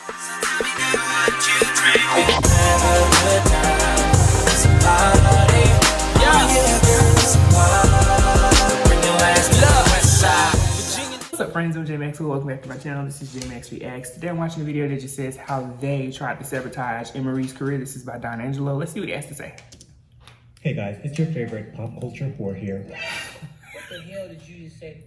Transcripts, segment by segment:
What's up, friends? I'm J.Max. Welcome back to my channel. This is J.Max Reax. Today I'm watching a video that just says how they tried to sabotage Amerie's career. This is by Don-Angillo. Let's see what he has to say. Hey guys, it's your favorite pop culture whore here. What the hell did you just say?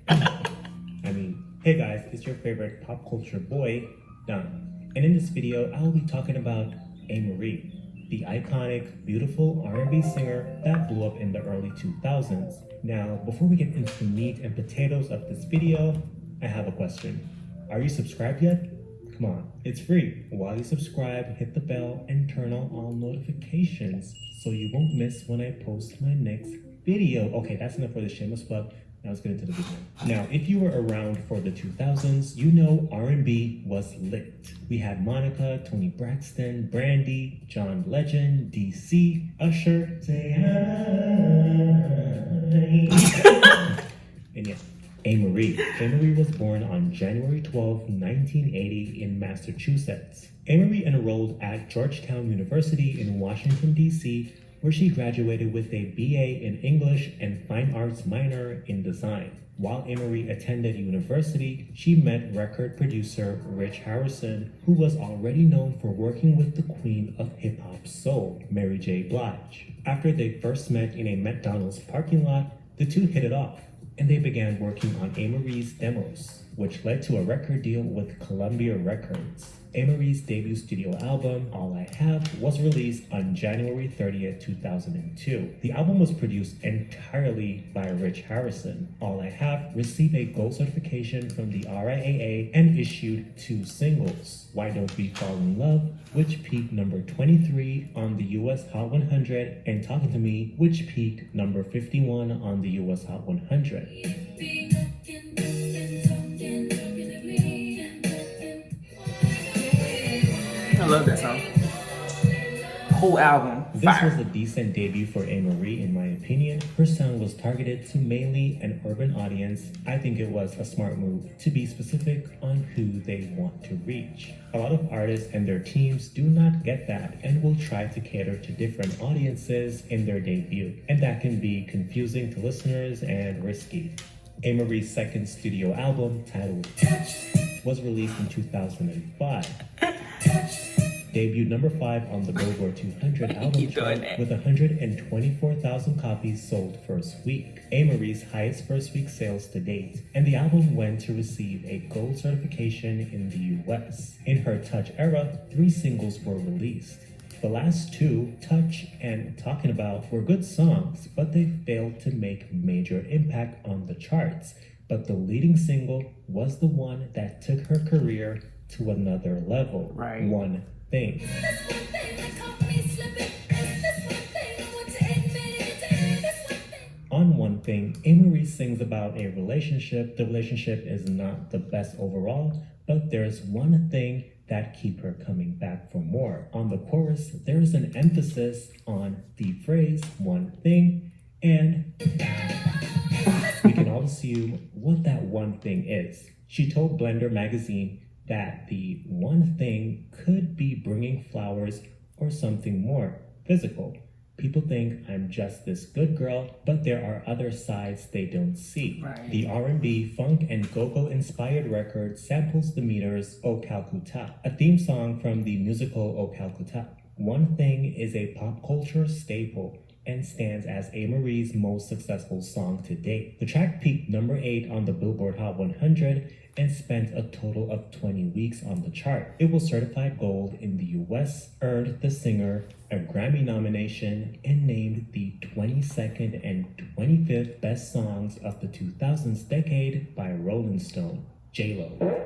Hey guys, it's your favorite pop culture boy, Don. And in this video, I'll be talking about Amerie, the iconic, beautiful R&B singer that blew up in the early 2000s. Now, before we get into the meat and potatoes of this video, I have a question. Are you subscribed yet? Come on, it's free. While you subscribe, hit the bell and turn on all notifications so you won't miss when I post my next video. Okay, that's enough for the shameless plug. Now let's get into the video. Now, if you were around for the 2000s, you know R&B was lit. We had Monica, Toni Braxton, Brandy, John Legend, DC, Usher, say hi. And yeah, Amerie. Amerie was born on January 12, 1980 in Massachusetts. Amerie enrolled at Georgetown University in Washington, D.C., where she graduated with a BA in English and Fine Arts minor in design. While Amerie attended university, she met record producer Rich Harrison, who was already known for working with the queen of hip-hop soul, Mary J. Blige. After they first met in a McDonald's parking lot, the two hit it off, and they began working on Amerie's demos, which led to a record deal with Columbia Records. Amerie's debut studio album, All I Have, was released on January 30th, 2002. The album was produced entirely by Rich Harrison. All I Have received a gold certification from the RIAA and issued 2 singles, Why Don't We Fall in Love, which peaked number 23 on the US Hot 100, and Talking to Me, which peaked number 51 on the US Hot 100. I love that song. Whole album. This was a decent debut for Amerie in my opinion. Her sound was targeted to mainly an urban audience. I think it was a smart move to be specific on who they want to reach. A lot of artists and their teams do not get that and will try to cater to different audiences in their debut. And that can be confusing to listeners and risky. Amerie's second studio album, titled Touch, was released in 2005. Debuted number 5 on the Billboard 200 album chart with 124,000 copies sold first week, Amerie's highest first week sales to date, and the album went to receive a gold certification in the US. In her Touch era, 3 singles were released. The last 2, Touch and Talking About, were good songs, but they failed to make major impact on the charts. But the leading single was the one that took her career to another level. Right. One Thing. On One Thing, Amerie sings about a relationship. The relationship is not the best overall, but there's one thing that keeps her coming back for more. On the chorus, there is an emphasis on the phrase one thing, and we can all assume what that one thing is. She told Blender magazine that the one thing could be bringing flowers or something more physical. People think I'm just this good girl, but there are other sides they don't see. Right. The R&B, funk, and go-go inspired record samples the Meters' O Calcutta, a theme song from the musical O Calcutta. One Thing is a pop culture staple and stands as Amerie's most successful song to date. The track peaked number 8 on the Billboard Hot 100 and spent a total of 20 weeks on the chart. It was certified gold in the US, earned the singer a Grammy nomination, and named the 22nd and 25th best songs of the 2000s decade by Rolling Stone. J.Lo.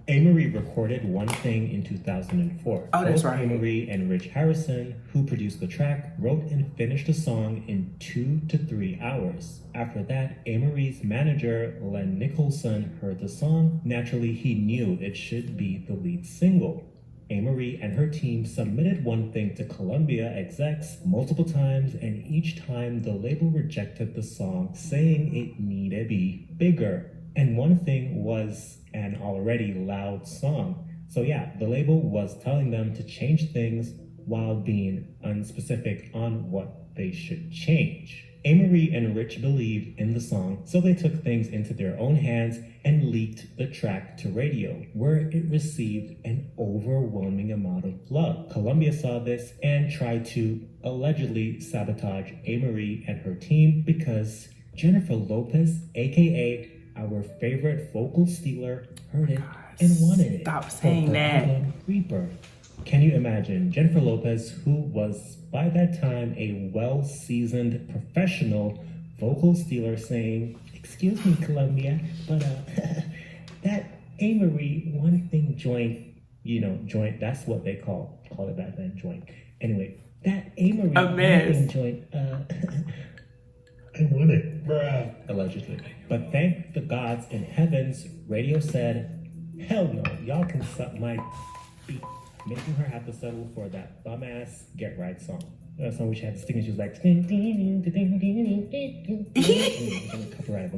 Amerie recorded One Thing in 2004. Oh, that's Both right. Amerie and Rich Harrison, who produced the track, wrote and finished the song in 2 to 3 hours. After that, Amerie's manager, Len Nicholson, heard the song. Naturally, he knew it should be the lead single. Amerie and her team submitted One Thing to Columbia execs multiple times, and each time the label rejected the song, saying it needed to be bigger. And One Thing was an already loud song. So yeah, the label was telling them to change things while being unspecific on what they should change. Amerie and Rich believed in the song, so they took things into their own hands and leaked the track to radio, where it received an overwhelming amount of love. Columbia saw this and tried to allegedly sabotage Amerie and her team because Jennifer Lopez, aka our favorite vocal stealer, heard it and wanted it. Stop saying the that. Harlem Reaper. Can you imagine Jennifer Lopez, who was by that time a well-seasoned professional vocal stealer, saying, "Excuse me, Columbia, but that Amerie one thing joint, that's what they call it back then, joint. Anyway, that Amerie one thing joint, I want it, bruh." Allegedly. But thank the gods in heavens, radio said, "Hell no, y'all can suck my beat," making her have to settle for that bum-ass Get Right song. That song which had the stick and she was like, copyright.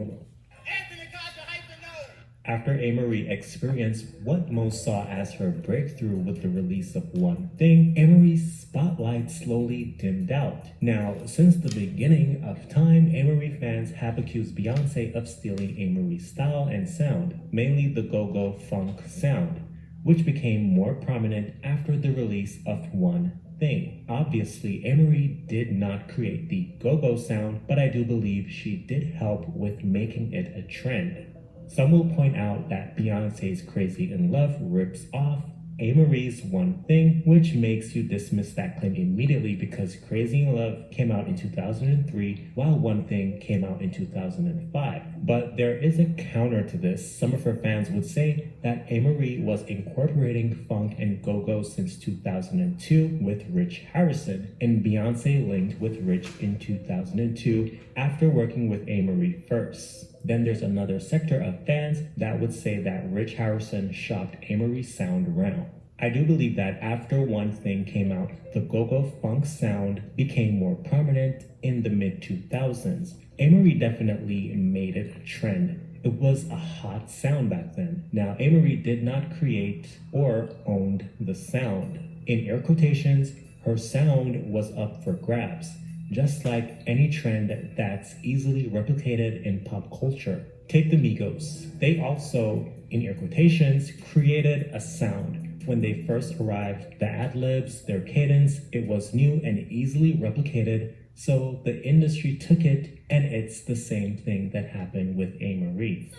After Amerie experienced what most saw as her breakthrough with the release of One Thing, Amerie's spotlight slowly dimmed out. Now, since the beginning of time, Amerie fans have accused Beyonce of stealing Amerie's style and sound, mainly the go-go funk sound, which became more prominent after the release of One Thing. Obviously, Amerie did not create the go-go sound, but I do believe she did help with making it a trend. Some will point out that Beyonce's Crazy in Love rips off Amerie's One Thing, which makes you dismiss that claim immediately because Crazy in Love came out in 2003 while One Thing came out in 2005. But there is a counter to this. Some of her fans would say that Amerie was incorporating funk and go-go since 2002 with Rich Harrison, and Beyonce linked with Rich in 2002 after working with Amerie first. Then there's another sector of fans that would say that Rich Harrison shopped Amerie's sound around. I do believe that after One Thing came out, the go-go funk sound became more prominent in the mid-2000s. Amerie definitely made it a trend. It was a hot sound back then. Now, Amerie did not create or owned the sound. In air quotations, her sound was up for grabs, just like any trend that's easily replicated in pop culture. Take the Migos. They also, in air quotations, created a sound. When they first arrived, the ad-libs, their cadence, it was new and easily replicated, so the industry took it, and it's the same thing that happened with Amerie.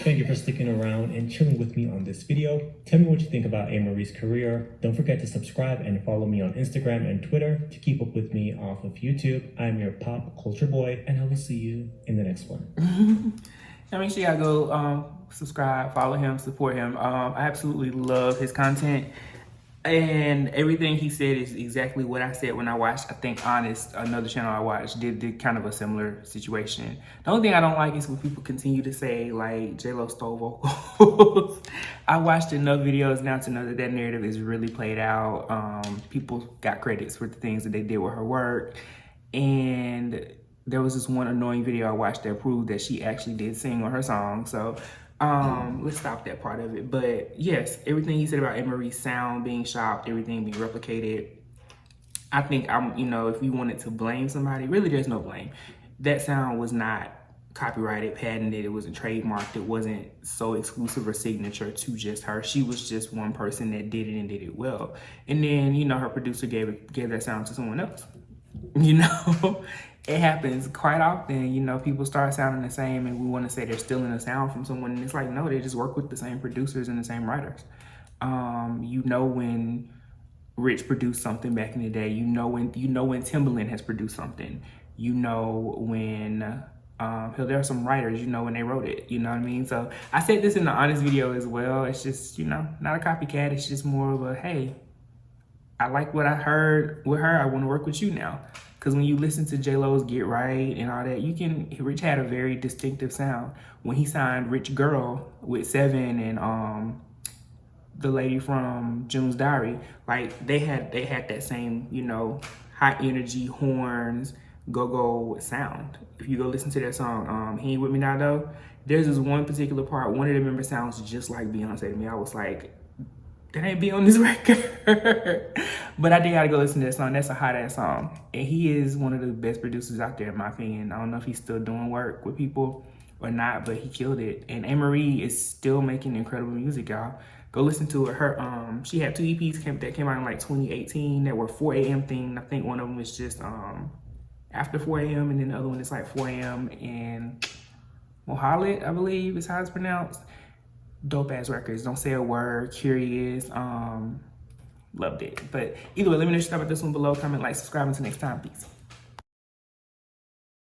Thank you for sticking around and chilling with me on this video. Tell me what you think about Amerie's career. Don't forget to subscribe and follow me on Instagram and Twitter to keep up with me off of YouTube. I'm your pop culture boy, and I will see you in the next one. Now make sure y'all go subscribe, follow him, support him. I absolutely love his content. And everything he said is exactly what I said when I watched, I think, Honest, another channel I watched, did kind of a similar situation. The only thing I don't like is when people continue to say, like, J-Lo stole vocals. I watched enough videos now to know that that narrative is really played out. People got credits for the things that they did with her work. And there was this one annoying video I watched that proved that she actually did sing on her song. So let's stop that part of it. But yes, everything he said about Amerie's sound being shopped, everything being replicated, I think if we wanted to blame somebody, really there's no blame. That sound was not copyrighted, patented, it wasn't trademarked, it wasn't so exclusive or signature to just her. She was just one person that did it and did it well. And then, her producer gave that sound to someone else. It happens quite often, people start sounding the same and we want to say they're stealing a sound from someone, and it's like, no, they just work with the same producers and the same writers. When Rich produced something back in the day, when Timbaland has produced something, when there are some writers, when they wrote it, you know what I mean? So I said this in the Honest video as well. It's just, not a copycat. It's just more of a, hey, I like what I heard with her. I want to work with you now. Because when you listen to J-Lo's Get Right and all that, Rich had a very distinctive sound. When he signed Rich Girl with Seven and the lady from June's Diary, like they had that same, high energy, horns, go-go sound. If you go listen to that song, He Ain't With Me Now Though, there's this one particular part, one of the members sounds just like Beyonce to me. I was like, that ain't be on this record. But I did gotta go listen to that song. That's a hot ass song. And he is one of the best producers out there in my opinion. I don't know if he's still doing work with people or not, but he killed it. And Amerie is still making incredible music, y'all. Go listen to it. Her she had 2 EPs that came out in like 2018 that were 4 a.m. thing. I think one of them was just after 4 a.m. and then the other one is like 4 a.m. and Mohalit, I believe is how it's pronounced. Dope ass records. Don't say a word. Curious. Loved it. But either way, let me know your stuff about this one below. Comment, like, subscribe. Until next time. Peace.